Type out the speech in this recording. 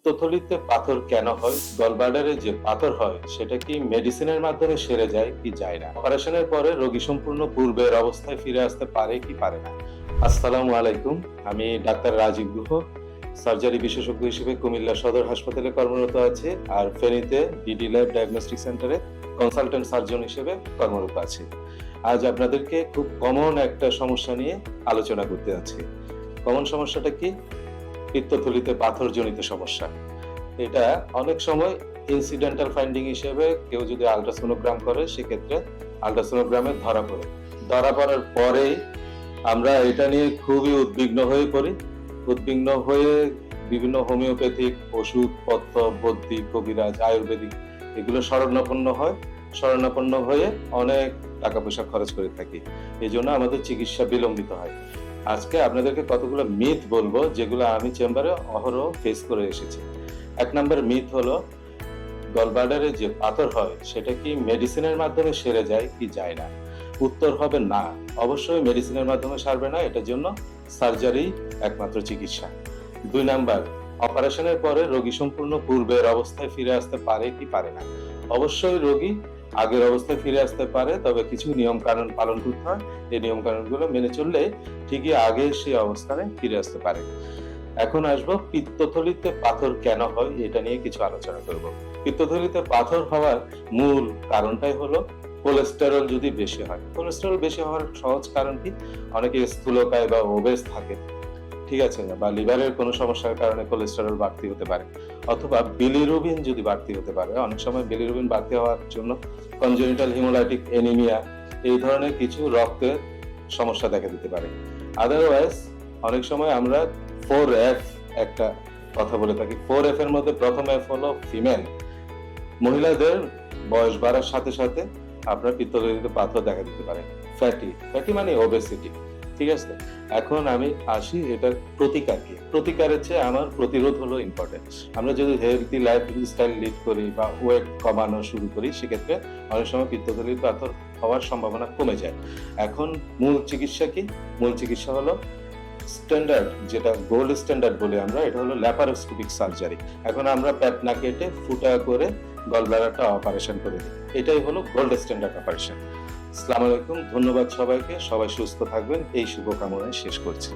পিত্তথলিতে পাথর কেন হয়? গলব্লাডারে যে পাথর হয় সেটা কি মেডিসিনের মাধ্যমে সেরে যায় কি যায় না? অপারেশনের পরে রোগী সম্পূর্ণ পূর্বের অবস্থায় ফিরে আসতে পারে কি পারে না? আসসালামু আলাইকুম। আমি ডাক্তার রাজীব গুহ, সার্জারি বিশেষজ্ঞ হিসেবে কুমিল্লা সদর হাসপাতালে কর্মরত আছি, আর ফেনীতে ডিডি ল্যাব ডায়াগনস্টিক সেন্টারে কনসালটেন্ট সার্জন হিসেবে কর্মরত আছি। আজ আপনাদেরকে খুব কমন একটা সমস্যা নিয়ে আলোচনা করতে যাচ্ছি। কমন সমস্যাটা কি? পিত্তথলিতে পাথরজনিত সমস্যা। এটা অনেক সময় ইনসিডেন্টাল ফাইন্ডিং হিসেবে কেউ যদি আল্ট্রাসোনোগ্রাম করে সেক্ষেত্রে আল্ট্রাসোনোগ্রামে ধরা পড়ার পরেই আমরা এটা নিয়ে খুবই উদ্বিগ্ন হয়ে বিভিন্ন হোমিওপ্যাথিক ওষুধপত্র, বদ্যি, কবিরাজ, আয়ুর্বেদিক এগুলো শরণাপন্ন হয়ে অনেক টাকা পয়সা খরচ করে থাকি। এই জন্য আমাদের চিকিৎসা বিলম্বিত হয়। আজকে আপনাদেরকে কতগুলো মিথ বলবো যেগুলো আমি চেম্বারে অহরহ ফেস করে এসেছি। 1 নাম্বার মিথ হলো, গলব্লাডারে যে পাথর হয় সেটা কি মেডিসিনের মাধ্যমে সেরে যায় কি যায় না? উত্তর হবে না, অবশ্যই মেডিসিনের মাধ্যমে সারবে না, এটার জন্য সার্জারি একমাত্র চিকিৎসা। 2 নাম্বার, অপারেশনের পরে রোগী সম্পূর্ণ পূর্বের অবস্থায় ফিরে আসতে পারে কি পারে না? অবশ্যই রোগী আগের অবস্থায় ফিরে আসতে পারে, তবে কিছু নিয়ম কানুন পালন করতে হয়। এই নিয়ম কানুনগুলো মেনে চললে ঠিকই আগে সেই অবস্থানে ফিরে আসতে পারে। এখন আসবো পিত্তথলিতে পাথর কেন হয়, এটা নিয়ে কিছু আলোচনা করব। পিত্তথলিতে পাথর হওয়ার মূল কারণটাই হলো কোলেস্টেরল যদি বেশি হয়। কোলেস্টেরল বেশি হওয়ার সহজ কারণ কি? অনেকে স্থূলকায় বা ওবেস থাকে, ঠিক আছে, বা লিভারের কোনো সমস্যার কারণে কোলেস্টেরল বাড়তি হতে পারে, অথবা বিলিরুবিন যদি বাড়তি হতে পারে। অনেক সময় বিলিরুবিন বাড়তি হওয়ার জন্য কনজেনিটাল হিমোলাইটিক অ্যানিমিয়া এই ধরনের কিছু রক্তের সমস্যা দেখা দিতে পারে। আদারওয়াইজ অনেক সময় আমরা 4F একটা কথা বলে থাকি। 4F এর মধ্যে প্রথম F হলো ফিমেল। মহিলাদের বয়স বাড়ার সাথে সাথে আপনার পিত্তথলিতে পাথর দেখা দিতে পারে। ফ্যাটি মানে ওবেসিটি, ঠিক আছে। এখন আমি আসি এটার প্রতিকার কি। প্রতিকারের চেয়ে আমার প্রতিরোধ হলো ইম্পর্টেন্ট। আমরা যদি হেলথি লাইফ স্টাইল লিড করি বা ওয়েট কমানো শুরু করি, সেক্ষেত্রে অনেক সময় পিত্তথলির পাথর হওয়ার সম্ভাবনা কমে যায়। এখন মূল চিকিৎসা কি? মূল চিকিৎসা হলো স্ট্যান্ডার্ড, যেটা গোল্ড স্ট্যান্ডার্ড বলে আমরা, এটা হলো ল্যাপারোস্কোপিক সার্জারি। এখন আমরা পেট না কেটে ফুটা করে গলব্লাডারটা অপারেশন করে দিই। এটাই হলো গোল্ড স্ট্যান্ডার্ড অপারেশন। আসসালামু আলাইকুম, ধন্যবাদ সবাইকে। সবাই সুস্থ থাকবেন এই শুভকামনায় শেষ করছি।